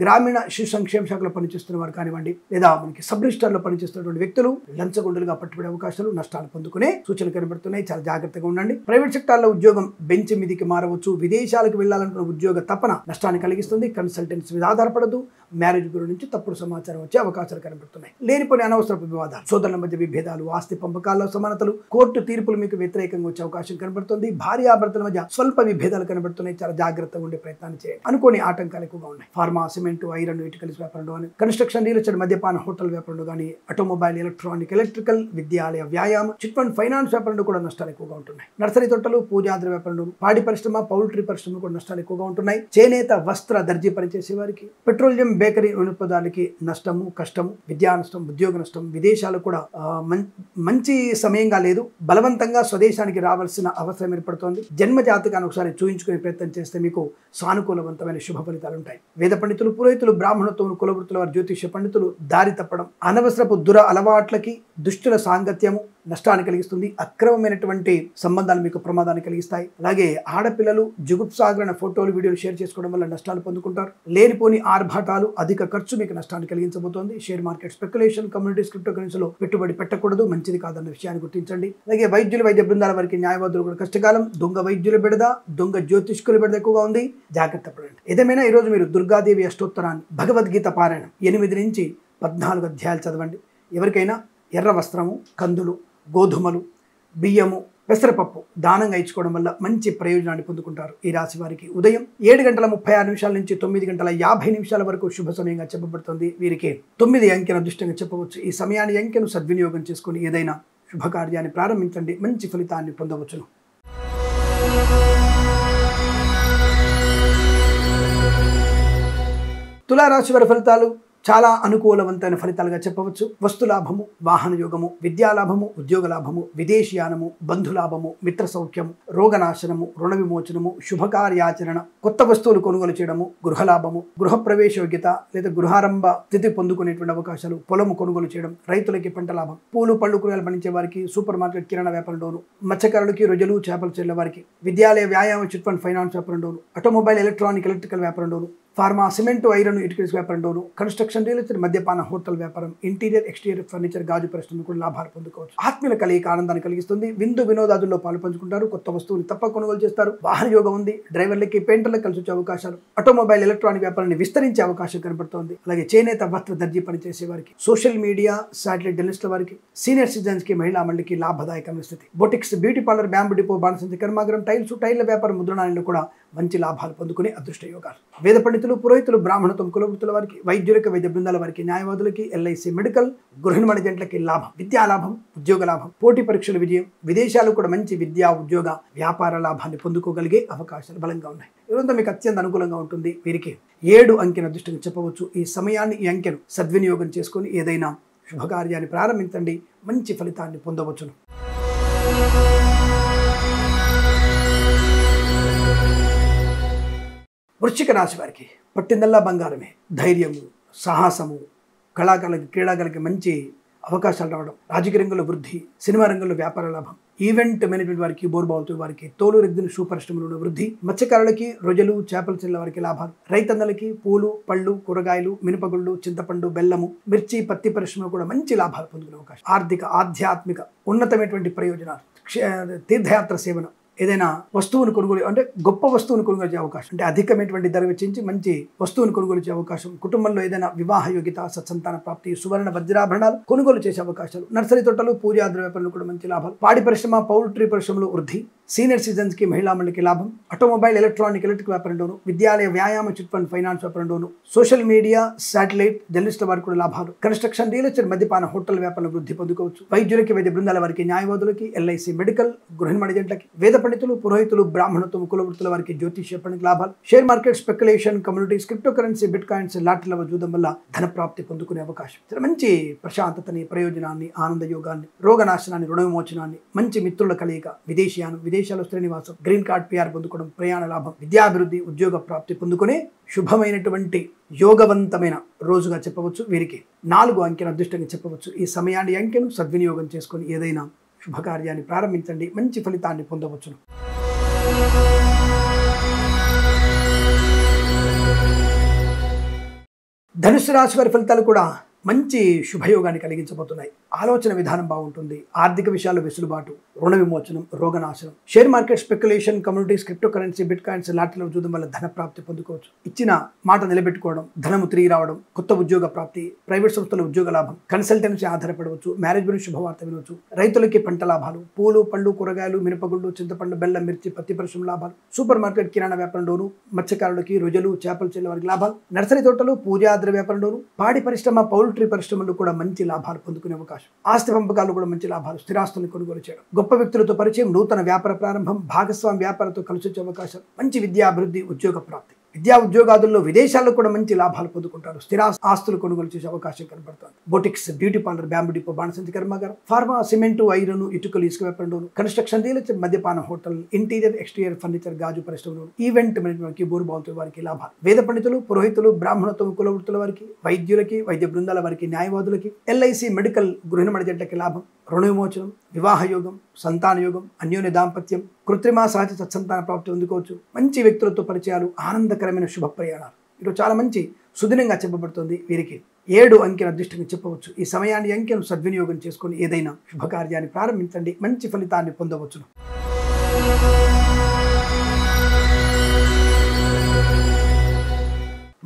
గ్రామీణ శిశు సంక్షేమ శాఖలో పనిచేస్తున్న వారు కానివ్వండి, లేదా మనకి సబ్ రిజిస్టార్లో పనిచేస్తున్నటువంటి వ్యక్తులు లంచగొండలుగా పట్టుబడే అవకాశాలు, నష్టాలు పొందుకునే సూచనలు కనబడుతున్నాయి. చాలా జాగ్రత్తగా ఉండండి. ప్రైవేట్ సెక్టార్లో ఉద్యోగం బెంచ్ మీదికి మారవచ్చు. విదేశాలకు వెళ్లాలనుకున్న ఉద్యోగ తపన నష్టాన్ని కలిగిస్తుంది. కన్సల్టెన్సీ మీద ఆధారపడదు. మ్యారేజ్ గురి నుంచి తప్పుడు సమాచారం వచ్చే అవకాశాలు కనబడుతున్నాయి. లేనిపోని అనవసరపు వివాదాలు, సోదరుల మధ్య విభేదాలు, ఆస్తి పంపకాల్లో సమానతలు, కోర్టు తీర్పులు మీకు వ్యతిరేకంగా వచ్చే అవకాశం కనబడుతుంది. భార్యాభర్తల మధ్య స్వల్ప విభేదాలు కనబడుతున్నాయి. చాలా జాగ్రత్తగా ఉండే ప్రయత్నాన్ని చేయండి. అనుకోని ఆటంకాలు ఎక్కువగా ఉన్నాయి. ఫార్మా, సిమెంట్, ఐరన్, ఇటుకల వ్యాపారంలో కానీ, కన్స్ట్రక్షన్, రియల్ ఎస్టేట్, మద్యపాన, హోటల్ వ్యాపారంలో కానీ, ఆటోమొబైల్, ఎలక్ట్రానిక్, ఎలక్ట్రికల్, విద్యాలయ, వ్యాయామ, చిట్ ఫండ్ ఫైనాన్స్ వ్యాపారంలో కూడా నష్టాలు ఎక్కువగా ఉంటున్నాయి. నర్సరీ తోటలు, పూజాద్ర వ్యాపారంలో, పాడి పరిశ్రమ, పౌల్ట్రీ పరిశ్రమ కూడా నష్టాలు ఎక్కువగా ఉంటున్నాయి. చేనేత, వస్త్ర, దర్జీ పనిచేసే వారికి, పెట్రోలియం, బేకరీ వినోదాలకి నష్టము, కష్టము, విద్యా నష్టం, ఉద్యోగ నష్టం, విదేశాలు కూడా మంచి సమయంగా లేదు. బలవంతంగా స్వదేశానికి రావాల్సిన అవసరం ఏర్పడుతోంది. జన్మ జాతకాన్ని ఒకసారి చూయించుకునే ప్రయత్నం చేస్తే మీకు సానుకూలవంతమైన శుభ ఫలితాలు ఉంటాయి. వేద పండితులు, పురోహితులు, బ్రాహ్మణత్వం, కులవృత్తుల వారి, జ్యోతిష్య పండితులు దారి తప్పడం, అనవసరపు దుర అలవాట్లకి, దుష్టుల సాంగత్యము నష్టాన్ని కలిగిస్తుంది. అక్రమమైనటువంటి సంబంధాలు మీకు ప్రమాదాన్ని కలిగిస్తాయి. అలాగే ఆడపిల్లలు జుగుప్సాగ్రణ ఫోటోలు, వీడియోలు షేర్ చేసుకోవడం వల్ల నష్టాలు పొందుకుంటారు. లేనిపోని ఆర్భాటాలు, అధిక ఖర్చు మీకు నష్టాన్ని కలిగించబోతోంది. Share market, speculation, communities, crypto కరెన్సీలో పెట్టుబడి పెట్టకూడదు, మంచిది కాదన్న విషయాన్ని గుర్తించండి. అలాగే వైద్యులు, వైద్య బృందాల వారికి, న్యాయవాదులు కూడా కష్టకాలం. దొంగ వైద్యుల బెడద, దొంగ జ్యోతిష్కుల బెడద ఎక్కువగా ఉంది. జాగ్రత్త పడండి. ఏదేమైనా ఈరోజు మీరు దుర్గాదేవి అష్టోత్తరాన్ని, భగవద్గీత పారాయణం 8 నుంచి 14 అధ్యాయాలు చదవండి. ఎవరికైనా ఎర్ర వస్త్రము, కందులు, గోధుమలు, బియ్యము, పెసరపప్పు దానంగా ఇచ్చుకోవడం వల్ల మంచి ప్రయోజనాన్ని పొందుకుంటారు. ఈ రాశి వారికి ఉదయం 7:36 నుంచి 9:50 వరకు శుభ సమయంగా చెప్పబడుతుంది. వీరికి 9 అంకెను అదృష్టంగా చెప్పవచ్చు. ఈ సమయాన్ని అంకెను సద్వినియోగం చేసుకుని ఏదైనా శుభకార్యాన్ని ప్రారంభించండి, మంచి ఫలితాన్ని పొందవచ్చును. తులారాశి వారి ఫలితాలు చాలా అనుకూలవంతమైన ఫలితాలుగా చెప్పవచ్చు. వస్తులాభము, వాహన యోగము, విద్యాలాభము, ఉద్యోగ లాభము, విదేశీయానము, బంధులాభము, మిత్ర సౌఖ్యము, రోగనాశనము, రుణ విమోచనము, శుభకార్యాచరణ, కొత్త వస్తువులు కొనుగోలు చేయడము, గృహలాభము, గృహప్రవేశ యోగ్యత లేదా గృహారంభ స్థితి పొందుకునేటువంటి అవకాశాలు, పొలము కొనుగోలు చేయడం, రైతులకి పంట లాభం, పూలు పళ్ళు కూరగాయలు పండించే వారికి, సూపర్ మార్కెట్ కిరాణా వ్యాపారంలోను, మత్స్యకారులకి, రొయ్యలు చేపలు చెల్లె వారికి, విద్యాలయ వ్యాయామ చిట్ ఫండ్ ఫైనాన్స్ వ్యాపారంలోను, ఆటోమొబైల్ ఎలక్ట్రికల్ వ్యాపారంలోను, ఫార్మా సిమెంట్ ఐరన్ ఇటుకల వ్యాపారంలోను, కన్స్ట్రక్షన్ రియల్ ఎస్టేట్ మద్యపాన హోటల్ వ్యాపారం, ఇంటీరియర్ ఎక్స్టీరియర్ ఫర్నిచర్ గాజు పరిశ్రమలు కూడా లాభాలు పొందుకోవచ్చు. ఆత్మీయుల కలయిక ఆనందాన్ని కలిగిస్తుంది. విందు వినోదాదుల్లో పాలు పంచుకుంటారు. కొత్త వస్తువులు తప్ప కొనుగోలు చేస్తారు. వాహన యోగం ఉంది. డ్రైవర్లకి పెయింటర్లకు కలిసి వచ్చే అవకాశాలు, ఆటోమొబైల్ ఎలక్ట్రానిక్ వ్యాపారాన్ని విస్తరించే అవకాశం కనబడుతోంది. అలాగే చేనేత వస్త్ర దర్జీ పనిచేసే వారికి, సోషల్ మీడియా శాటిలైట్ జర్నలిస్టుల వారికి, సీనియర్ సిటిజన్స్ కి, మహిళా మండలికి లాభదాయకమైన స్థితి. Boutiques, beauty parlour, bamboo depot, బాణసంచి కర్మాగారం, టైల్ల వ్యాపారం, ముద్రణాలలో కూడా మంచి లాభాలు పొందుకునే అదృష్ట యోగాలు. వేద పండితులు, పురోహితులు, బ్రాహ్మణత్వం, కులవృత్తుల వారికి, వైద్యులకు, వైద్య బృందాల వారికి, న్యాయవాదులకి, ఎల్ఐసి మెడికల్, గృహ నిర్మాణ జంటలకి లాభం, విద్యా లాభం, ఉద్యోగ లాభం, పోటీ పరీక్షల విజయం, విదేశాలు కూడా మంచి విద్యా ఉద్యోగ వ్యాపార లాభాన్ని పొందుకోగలిగే అవకాశాలు బలంగా ఉన్నాయి. ఈరోజు మీకు అత్యంత అనుకూలంగా ఉంటుంది. వీరికి 7 అంకెను అదృష్టంగా చెప్పవచ్చు. ఈ సమయాన్ని, ఈ అంకెను సద్వినియోగం చేసుకొని ఏదైనా శుభకార్యాన్ని ప్రారంభించండి, మంచి ఫలితాన్ని పొందవచ్చును. వృశ్చిక రాశి వారికి పట్టిందల్లా బంగారమే. ధైర్యము, సాహసము, కళాకారులకి, క్రీడాకారులకి మంచి అవకాశాలు రావడం, రాజకీయ రంగంలో వృద్ధి, సినిమా రంగంలో వ్యాపార లాభం, ఈవెంట్ మేనేజ్మెంట్ వారికి, బోర్బావులతో వారికి, తోలు రెగ్గిన షూ పరిశ్రమలో వృద్ధి, మత్స్యకారులకి, రొయ్యలు చేపలు చెల్లె వారికి లాభాలు, రైతన్నలకి పూలు పళ్ళు కూరగాయలు, మినపగుళ్ళు, చింతపండు, బెల్లము, మిర్చి, పత్తి పరిశ్రమలో కూడా మంచి లాభాలు పొందుకునే అవకాశం. ఆర్థిక, ఆధ్యాత్మిక ఉన్నతమైనటువంటి ప్రయోజనాలు, తీర్థయాత్ర సేవన, ఏదైనా వస్తువును కొనుగోలు అంటే గొప్ప వస్తువును కొనుగోలు చేసే అవకాశం, అంటే అధికమైనటువంటి ధర వెచ్చించి మంచి వస్తువును కొనుగోలు చేసే అవకాశం. కుటుంబంలో ఏదైనా వివాహ యోగ్యత, సత్సంతాన ప్రాప్తి, సువర్ణ వజ్రాభరణాలు కొనుగోలు చేసే అవకాశాలు. నర్సరీ తోటలు, పూజా ద్రవ్యాపారాలు కూడా మంచి లాభాలు. పాడి పరిశ్రమ, పౌల్ట్రీ పరిశ్రమలో వృద్ధి, సీనియర్ సిటిజన్స్ కి, మహిళా మండలికి లాభం, ఆటోమొబైల్ ఎలక్ట్రికల్ వ్యాపారంలోను, విద్యాలయ వ్యాయామ చిట్ ఫండ్ ఫైనాన్స్ వ్యాపారంలోను, సోషల్ మీడియా శాటిలైట్ జర్నలిస్టుల వారికి కూడా లాభాలు, కన్స్ట్రక్షన్ రియల్ ఎస్టేట్ మద్యపాన హోటల్ వ్యాపారంలో వృద్ధి పొందుకోవచ్చు. వైద్యులకి, వైద్య బృందాల వారికి, న్యాయవాదులకి, ఎల్ఐసి మెడికల్, గృహ నిర్మాణ జంటలకి, వేద పండితులు, పురోహితులు, బ్రాహ్మణత్వం, కులవృత్తుల వారికి, జ్యోతిష్య పండితుల లాభాలు, share market, speculation, communities, crypto currency, bit coins, లాటరీల జూదం వల్ల ధన ప్రాప్తి పొందుకునే అవకాశం. మంచి ప్రశాంతతని, ప్రయోజనాన్ని, ఆనంద యోగాన్ని, రోగనాశనాన్ని, రుణ విమోచనాన్ని, మంచి మిత్రుల కలయిక, విదేశీయానం, విదేశాల్లో శ్రేణివాసం, గ్రీన్ కార్డ్, పిఆర్ పొందుకోవడం, ప్రయాణ లాభం, విద్యాభివృద్ధి, ఉద్యోగ ప్రాప్తి పొందుకునే శుభమైనటువంటి యోగవంతమైన రోజుగా చెప్పవచ్చు. వీరికి 4 అంకెను అదృష్టంగా చెప్పవచ్చు. ఈ సమయాన్ని, అంకెను సద్వినియోగం చేసుకొని ఏదైనా శుభకార్యాన్ని ప్రారంభించండి, మంచి ఫలితాన్ని పొందవచ్చును. ధనుసు రాశి వారి ఫలితాలు కూడా మంచి శుభయోగాన్ని కలిగించబోతున్నాయి. ఆలోచన విధానం బాగుంటుంది. ఆర్థిక విషయాల్లో వెసులుబాటు, రుణ విమోచనం, రోగనాశనం, share market, speculation, communities, crypto currency, bit coins, లాటరీలో చూడడం వల్ల ధన ప్రాప్తి పొందుకోవచ్చు. ఇచ్చిన మాట నిలబెట్టుకోవడం, ధనము తిరిగి రావడం, కొత్త ఉద్యోగ ప్రాప్తి, ప్రైవేట్ సంస్థల ఉద్యోగ లాభం, కన్సల్టెన్సీ ఆధారపడవచ్చు, మ్యారేజ్ గురించి శుభవార్త వినవచ్చు, రైతులకి పంట లాభాలు, పూలు పళ్ళు కూరగాయలు, మినపగుళ్ళు, చింతపండు, బెల్లం, మిర్చి, పత్తి పరిశ్రమ లాభాలు, సూపర్ మార్కెట్ కిరాణా వ్యాపారంలోను, మత్స్యకారులకి, రొయ్యలు చేపలు చెల్లె వారికి లాభాలు, నర్సరీ తోటలు, పూజా ద్రవ్య వ్యాపారంలోను, పాడి పరిశ్రమ, పౌల్ట్రీ పరిశ్రమలు కూడా మంచి లాభాలు పొందుకునే అవకాశం. ఆస్తి పంపకాలు కూడా మంచి లాభాలు, స్థిరాస్తులను కొనుగోలు చేయడం, గొప్ప వ్యక్తులతో పరిచయం, నూతన వ్యాపార ప్రారంభం, భాగస్వామి వ్యాపారంతో కలిసి వచ్చే అవకాశం, మంచి విద్యాభివృద్ధి, ఉద్యోగ ప్రాప్తి, విద్యా ఉద్యోగాదుల్లో విదేశాల్లో కూడా మంచి లాభాలు పొందుకుంటారు. స్థిర ఆస్తులు కొనుగోలు చేసే అవకాశం కనబడుతుంది. Boutiques, beauty parlour, bamboo depot, బాణసంచి కర్మాగారం, ఫార్మా, సిమెంట్ ఐరన్ ఇటుకలు ఇసుక వ్యాపారంలోను, కన్స్ట్రక్షన్ రియల్ ఎస్టేట్ మద్యపాన హోటల్, ఇంటీరియర్ ఎక్స్టీరియర్ ఫర్నిచర్ గాజు పరిశ్రమలోను, ఈవెంట్ మేనేజ్మెంట్, బోర్బావులతో వారికి లాభాలు, వేద పండితులు, పురోహితులు, బ్రాహ్మణత్వం, కులవృత్తుల వారికి, వైద్యులకి, వైద్య బృందాల వారికి, న్యాయవాదులకి, ఎల్ఐసి మెడికల్, గృహ నిర్మాణ జంటకి లాభం, రుణ విమోచనం, వివాహ యోగం, సంతాన యోగం, అన్యోన్య దాంపత్యం, కృత్రిమ సహజ సత్సంతాన ప్రాప్తి పొందుకోవచ్చు. మంచి వ్యక్తులతో పరిచయాలు, ఆనందకరమైన శుభ ప్రయాణాలు. ఇటు చాలా మంచి సుదినంగా చెప్పబడుతుంది. వీరికి 7 అంకెను అదృష్టంగా చెప్పవచ్చు. ఈ సమయాన్ని, అంకెను సద్వినియోగం చేసుకొని ఏదైనా శుభకార్యాన్ని ప్రారంభించండి, మంచి ఫలితాన్ని పొందవచ్చును.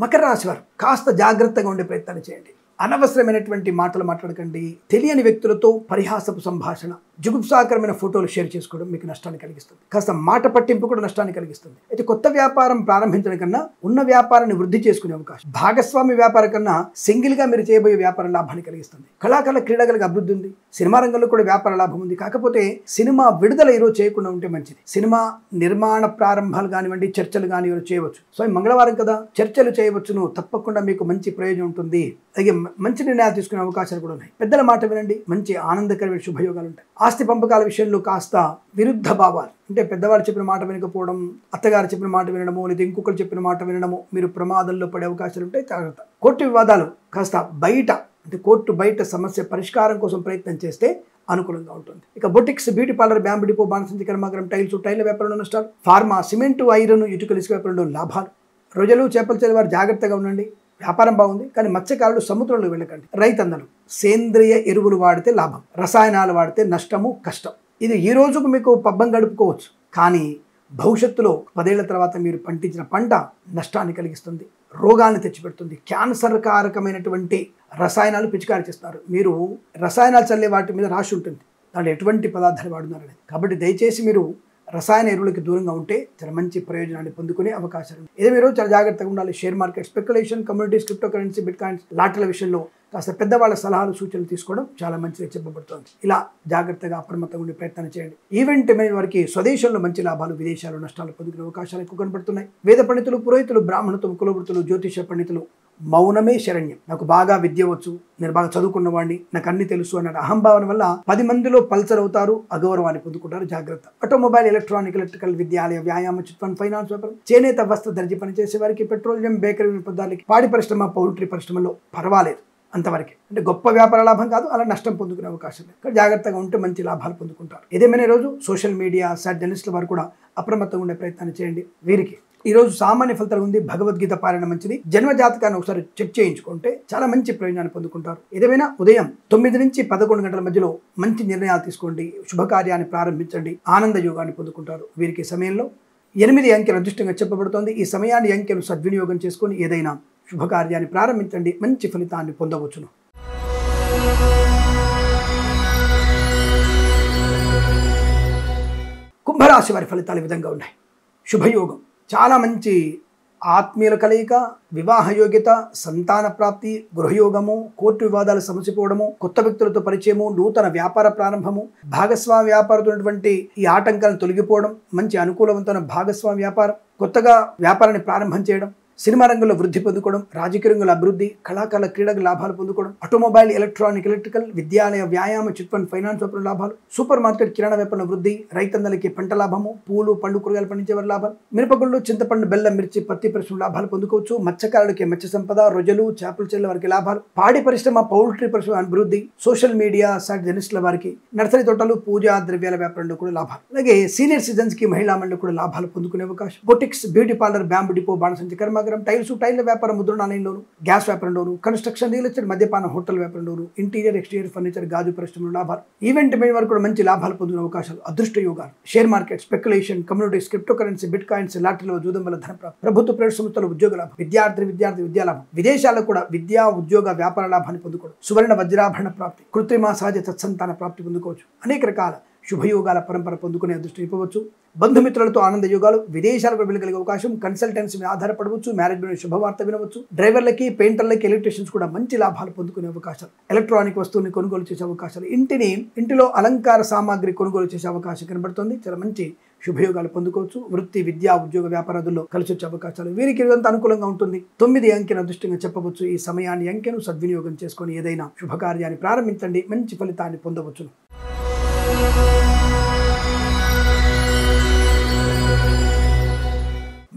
మకర రాశి వారు కాస్త జాగ్రత్తగా ఉండే ప్రయత్నాన్ని చేయండి. అనవసరమైనటువంటి మాటలు మాట్లాడకండి. తెలియని వ్యక్తులతో పరిహాసపు సంభాషణ, జుగుప్సాకరమైన ఫోటోలు షేర్ చేసుకోవడం మీకు నష్టాన్ని కలిగిస్తుంది. కాస్త మాట పట్టింపు కూడా నష్టాన్ని కలిగిస్తుంది. అయితే కొత్త వ్యాపారం ప్రారంభించడం కన్నా ఉన్న వ్యాపారాన్ని వృద్ధి చేసుకునే అవకాశం. భాగస్వామి వ్యాపారం కన్నా సింగిల్గా మీరు చేయబోయే వ్యాపారం లాభాన్ని కలిగిస్తుంది. కళాకారుల క్రీడలకు అభివృద్ధి ఉంది. సినిమా రంగంలో కూడా వ్యాపార లాభం ఉంది. కాకపోతే సినిమా విడుదల ఈరోజు చేయకుండా ఉంటే మంచిది. సినిమా నిర్మాణ ప్రారంభాలు కానివ్వండి, చర్చలు కానీ ఈరోజు చేయవచ్చు. సో మంగళవారం కదా, చర్చలు చేయవచ్చును. తప్పకుండా మీకు మంచి ప్రయోజనం ఉంటుంది. అలాగే మంచి నిర్ణయాలు తీసుకునే అవకాశాలు కూడా ఉన్నాయి. పెద్దల మాట వినండి. మంచి ఆనందకరమైన శుభయోగాలు ఉంటాయి. ఆస్తి పంపకాల విషయంలో కాస్త విరుద్ధ భావాలు అంటే పెద్దవాళ్ళు చెప్పిన మాట వినకపోవడం, అత్తగారు చెప్పిన మాట వినడము, లేదా ఇంకొకరు చెప్పిన మాట వినడము, మీరు ప్రమాదంలో పడే అవకాశాలు ఉంటాయి. జాగ్రత్త. కోర్టు వివాదాలు కాస్త బయట అంటే కోర్టు బయట సమస్య పరిష్కారం కోసం ప్రయత్నం చేస్తే అనుకూలంగా ఉంటుంది. ఇక boutiques, beauty parlour, bamboo depot, బాణసంచి కర్మాగారం, టైల వ్యాపారంలో నష్టాలు. ఫార్మా, సిమెంటు, ఐరన్, ఇటుకల ఇసుక వ్యాపారంలో లాభాలు. రొయ్యలు, చేపలు చేసే వారు జాగ్రత్తగా ఉండండి. వ్యాపారం బాగుంది, కానీ మత్స్యకారులు సముద్రంలో వెళ్ళకండి. రైతన్నలు సేంద్రియ ఎరువులు వాడితే లాభం, రసాయనాలు వాడితే నష్టము, కష్టం. ఇది ఈ రోజుకు మీకు పబ్బం గడుపుకోవచ్చు, కానీ భవిష్యత్తులో 10 ఏళ్ల తర్వాత మీరు పండించిన పంట నష్టాన్ని కలిగిస్తుంది, రోగాన్ని తెచ్చిపెడుతుంది. క్యాన్సర్ కారకమైనటువంటి రసాయనాలు పిచికారి చేస్తారు. మీరు రసాయనాలు చల్లే వాటి మీద రాసి ఉంటుంది దాంట్లో ఎటువంటి పదార్థాలు వాడుతున్నారనేది. కాబట్టి దయచేసి మీరు రసాయన ఎరువులకి దూరంగా ఉంటే చాలా మంచి ప్రయోజనాన్ని పొందుకునే అవకాశాలు ఉన్నాయి. ఇదే మీరు చాలా జాగ్రత్తగా ఉండాలి. Share market, speculation, communities, crypto currency, bit coins, లాటరీల విషయంలో కాస్త పెద్దవాళ్ళ సలహాలు, సూచనలు తీసుకోవడం చాలా మంచిగా చెప్పబడుతుంది. ఇలా జాగ్రత్తగా అప్రమత్తంగా ఉండే ప్రయత్నం చేయండి. ఈవెంట్ మేనేజ్ వారికి స్వదేశంలో మంచి లాభాలు, విదేశాల్లో నష్టాలు పొందుకునే అవకాశాలు ఎక్కువ కనబడుతున్నాయి. వేద పండితులు, పురోహితులు, బ్రాహ్మణత్వం, కులవృత్తులు, జ్యోతిష పండితులు మౌనమే శరణ్యం. నాకు బాగా విద్య వచ్చు, నేను బాగా చదువుకున్న వాడిని, నాకు అన్ని తెలుసు అన్న అహంభావన వల్ల 10 మందిలో పల్సర్ అవుతారు, అగౌరవాన్ని పొందుకుంటారు. జాగ్రత్త. ఆటోమొబైల్, ఎలక్ట్రానిక్, ఎలక్ట్రికల్, విద్యాలయ, వ్యాయామ, చిట్ ఫండ్, ఫైనాన్స్ వ్యాపారం, చేనేత, వస్త్ర, దర్జీ పనిచేసే వారికి, పెట్రోలియం, బేకరీ పదార్థాలకి, పాడి పరిశ్రమ, పౌల్ట్రీ పరిశ్రమలో పర్వాలేదు, అంతవరకే. అంటే గొప్ప వ్యాపార లాభం కాదు, అలా నష్టం పొందుకునే అవకాశం లేదు. కానీ జాగ్రత్తగా ఉంటే మంచి లాభాలు పొందుకుంటారు. ఏదేమైనా రోజు సోషల్ మీడియా, జర్నలిస్టుల వారు కూడా అప్రమత్తంగా ఉండే ప్రయత్నాన్ని చేయండి. వీరికి ఈరోజు సామాన్య ఫలితాలు ఉంది. భగవద్గీత పారాయణ మంచిది. జన్మ జాతకాన్ని ఒకసారి చెక్ చేయించుకుంటే చాలా మంచి ప్రయోజనాన్ని పొందుకుంటారు. ఏదేమైనా ఉదయం 9 నుంచి 11 గంటల మధ్యలో మంచి నిర్ణయాలు తీసుకోండి. శుభకార్యాన్ని ప్రారంభించండి. ఆనంద యోగాన్ని పొందుకుంటారు. వీరికి సమయంలో 8 అంకెలు అదృష్టంగా చెప్పబడుతోంది. ఈ సమయాన్ని అంకెలు సద్వినియోగం చేసుకొని ఏదైనా శుభకార్యాన్ని ప్రారంభించండి. మంచి ఫలితాన్ని పొందవచ్చును. కుంభరాశి వారి ఫలితాలు ఈ విధంగా ఉన్నాయి. శుభయోగం, చాలా మంచి ఆత్మీయుల కలయిక, వివాహ యోగ్యత, సంతాన ప్రాప్తి, గృహయోగము, కోర్టు వివాదాలు సమసిపోవడము, కొత్త వ్యక్తులతో పరిచయము, నూతన వ్యాపార ప్రారంభము, భాగస్వామి వ్యాపారటువంటి ఈ ఆటంకాలను తొలగిపోవడం, మంచి అనుకూలవంతమైన భాగస్వామి వ్యాపారం, కొత్తగా వ్యాపారాన్ని ప్రారంభం చేయడం, సినిమా రంగంలో వృద్ధి పొందుకోవడం, రాజకీయ రంగంలో అభివృద్ధి, కళాకారుల క్రీడకు లాభాలు పొందుకోవడం, ఆటోమొబైల్, ఎలక్ట్రానిక్, ఎలక్ట్రికల్, విద్యాలయ, వ్యాయామ, చిట్ ఫండ్, ఫైనాన్స్ వ్యాపారం లాభాలు, సూపర్ మార్కెట్, కిరాణా వ్యాపారంలో వృద్ధి, రైతన్నలకి పంట లాభము, పూలు, పళ్ళు, కూరగాయలు పండించే వారి లాభాలు, మిరపగుళ్ళు, చింతపండు, బెల్లం, మిర్చి, పత్తి పరిశ్రమ లాభాలు పొందుకోవచ్చు. మత్స్యకారులకి మత్స్య సంపద, రొయ్యలు, చేపలు చెల్లెల వారికి లాభాలు, పాడి పరిశ్రమ, పౌల్ట్రీ పరిశ్రమ అభివృద్ధి, సోషల్ మీడియా, జర్నలిస్టుల వారికి, నర్సరీ తోటలు, పూజా ద్రవ్యాల వ్యాపారంలో కూడా లాభాలు. అలాగే సీనియర్ సిటిజన్స్ కి, మహిళా మండలి కూడా లాభాలు పొందుకునే అవకాశం. Boutiques, beauty parlour, bamboo depot, బాణసంచి కర్మాగారం, టైల వ్యాపారం, ముద్రణాలయంలోను, గ్యాస్ వ్యాపారంలోను, కన్స్ట్రక్షన్, రియల్ ఎస్టేట్, మద్యపాన, హోటల్ వ్యాపారంలోను, ఇంటీరియర్, ఎక్స్టీరియర్ ఫర్నిచర్, గాజు పరిశ్రమలో లాభాలు. ఈవెంట్ మేనేజ్ వారు కూడా మంచి లాభాలు పొందుకునే అవకాశాలు, అదృష్ట యోగాలు. Share market, speculation, communities, crypto currency, bit coins, లాటరీలో జూదం వల్ల ధన ప్రాప్తి, ప్రభుత్వ ప్రైవేట్ సంస్థల ఉద్యోగ లాభం, విద్యార్థి విద్యాలాభం, విదేశాల్లో కూడా విద్యా, ఉద్యోగ, వ్యాపార లాభాన్ని పొందుకోవడం, సువర్ణ వజ్రాభరణ ప్రాప్తి, కృత్రిమ, సహజ సత్సంతాన ప్రాప్తి పొందుకోవచ్చు. అనేక రకాల శుభయోగాల పరంపర పొందుకునే అదృష్టం ఇవ్వవచ్చు. బంధుమిత్రులతో ఆనంద యోగాలు, విదేశాలకు వెళ్ళగలిగే అవకాశం, కన్సల్టెన్సీ మీద ఆధారపడవచ్చు, మ్యారేజ్ మీద శుభవార్త వినవచ్చు. డ్రైవర్లకి, పెయింటర్లకి, ఎలక్ట్రీషియన్స్ కూడా మంచి లాభాలు పొందుకునే అవకాశాలు. ఎలక్ట్రానిక్ వస్తువుని కొనుగోలు చేసే అవకాశాలు, ఇంటిలో అలంకార సామాగ్రి కొనుగోలు చేసే అవకాశం కనబడుతుంది. చాలా మంచి శుభయోగాలు పొందుకోవచ్చు. వృత్తి, విద్యా, ఉద్యోగ వ్యాపారాదుల్లో కలిసి వచ్చే అవకాశాలు. వీరికి ఇదంతా అనుకూలంగా ఉంటుంది. 9 అంకెను అదృష్టంగా చెప్పవచ్చు. ఈ సమయాన్ని, అంకెను సద్వినియోగం చేసుకొని ఏదైనా శుభకార్యాన్ని ప్రారంభించండి. మంచి ఫలితాన్ని పొందవచ్చు.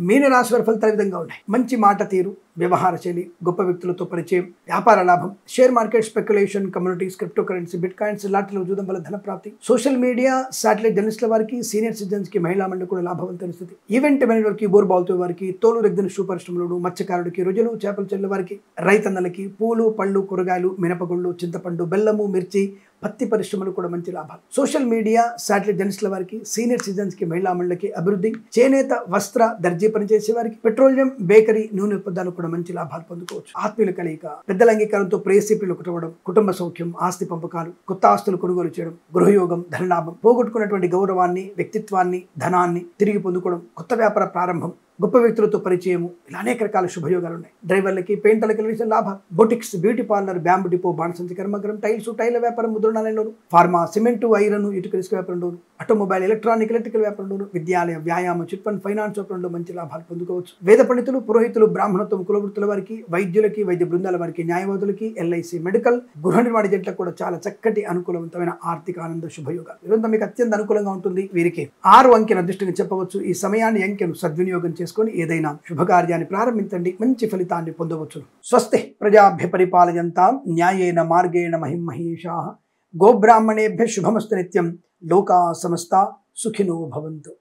మీనరాశి వారి ఫలితాలు ఈ విధంగా ఉన్నాయి. మంచి మాట తీరు, వ్యవహార శైలి, గొప్ప వ్యక్తులతో పరిచయం, వ్యాపార లాభం, share market, speculation, communities, crypto currency, bit coins, లాటరీలో జూదం వల్ల ధన ప్రాప్తి, సోషల్ మీడియా, శాటిలైట్ జర్నలిస్టుల వారికి, సీనియర్ సిటిజన్స్ కి, మహిళా మండలి కూడా లాభవంతమైన స్థితి. ఈవెంట్ మేనేజర్ వారికి, బోర్బావుతో వారికి, తోలు రెగ్గిన షూ పరిశ్రమలు, మత్స్యకారుడికి, రొయ్యలు, చేపలు చెల్లెల వారికి, రైతన్నలకి, పూలు, పళ్ళు, కూరగాయలు, మినపగుళ్ళు, చింతపండు, బెల్లము, మిర్చి, పత్తి పరిశ్రమలు కూడా మంచి లాభాలు. సోషల్ మీడియా, శాటిలైట్ జర్నలిస్టుల వారికి, సీనియర్ సిటిజన్స్ కి, మహిళా మండలికి అభివృద్ధి. చేనేత, వస్త్ర, దర్జీ పనిచేసే వారికి, పెట్రోలియం, బేకరీ, నూనె ఉత్పత్తులు కూడా మంచి లాభాలు పొందుకోవచ్చు. ఆత్మీయుల కలయిక, పెద్దల అంగీకారంతో ప్రేయసిపిలు కుటవడం, కుటుంబ సౌఖ్యం, ఆస్తి పంపకాలు, కొత్త ఆస్తులు కొనుగోలు చేయడం, గృహయోగం, ధనలాభం, పోగొట్టుకున్నటువంటి గౌరవాన్ని, వ్యక్తిత్వాన్ని, ధనాన్ని తిరిగి పొందుకోవడం, కొత్త వ్యాపార ప్రారంభం, గొప్ప వ్యక్తులతో పరిచయము, ఇలా అనేక రకాల శుభయోగాలు ఉన్నాయి. డ్రైవర్లకి, పెయింటర్లకి కలిసిన లాభాలు. Boutiques, beauty parlour, bamboo depot, బాణసంచి కర్మాగారం, టైల్స్, టైల వ్యాపారం, ముద్రణాలయంలోను, ఫార్మా, సిమెంటు, ఐరన్, ఇటుక ఇసుక వ్యాపారంలోను, ఆటోమొబైల్, ఎలక్ట్రికల్ వ్యాపారంలోను, విద్యాలయ, వ్యాయామ, చిట్ ఫండ్, ఫైనాన్స్ వ్యాపారంలో మంచి లాభాలు పొందుకోవచ్చు. వేద పండితులు, పురోహితులు, బ్రాహ్మణత్వం, కులవృత్తుల వారికి, వైద్యులకి, వైద్య బృందాల వారికి, న్యాయవాదులకి, ఎల్ఐసి, మెడికల్, గృహ నిర్మాణ జట్లకు కూడా చాలా చక్కటి అనుకూలవంతమైన ఆర్థిక ఆనంద శుభయోగాలు. ఈరోజు మీకు అత్యంత అనుకూలంగా ఉంటుంది. వీరికి 6 అంకెను అదృష్టంగా చెప్పవచ్చు. ఈ సమయాన్ని, అంకెను సద్వినియోగం చేసుకొని ఏదైనా శుభకార్యాన్ని ప్రారంభించండి, మంచి ఫలితాన్ని పొందవచ్చు. స్వస్తి ప్రజాభ్య పరిపాలయంతాం న్యాయేన మార్గేణ మహిం మహేషాః. గోబ్రాహ్మణేభ్య శుభమస్తు నిత్యం. లోకా సమస్తా సుఖినో భవంతు.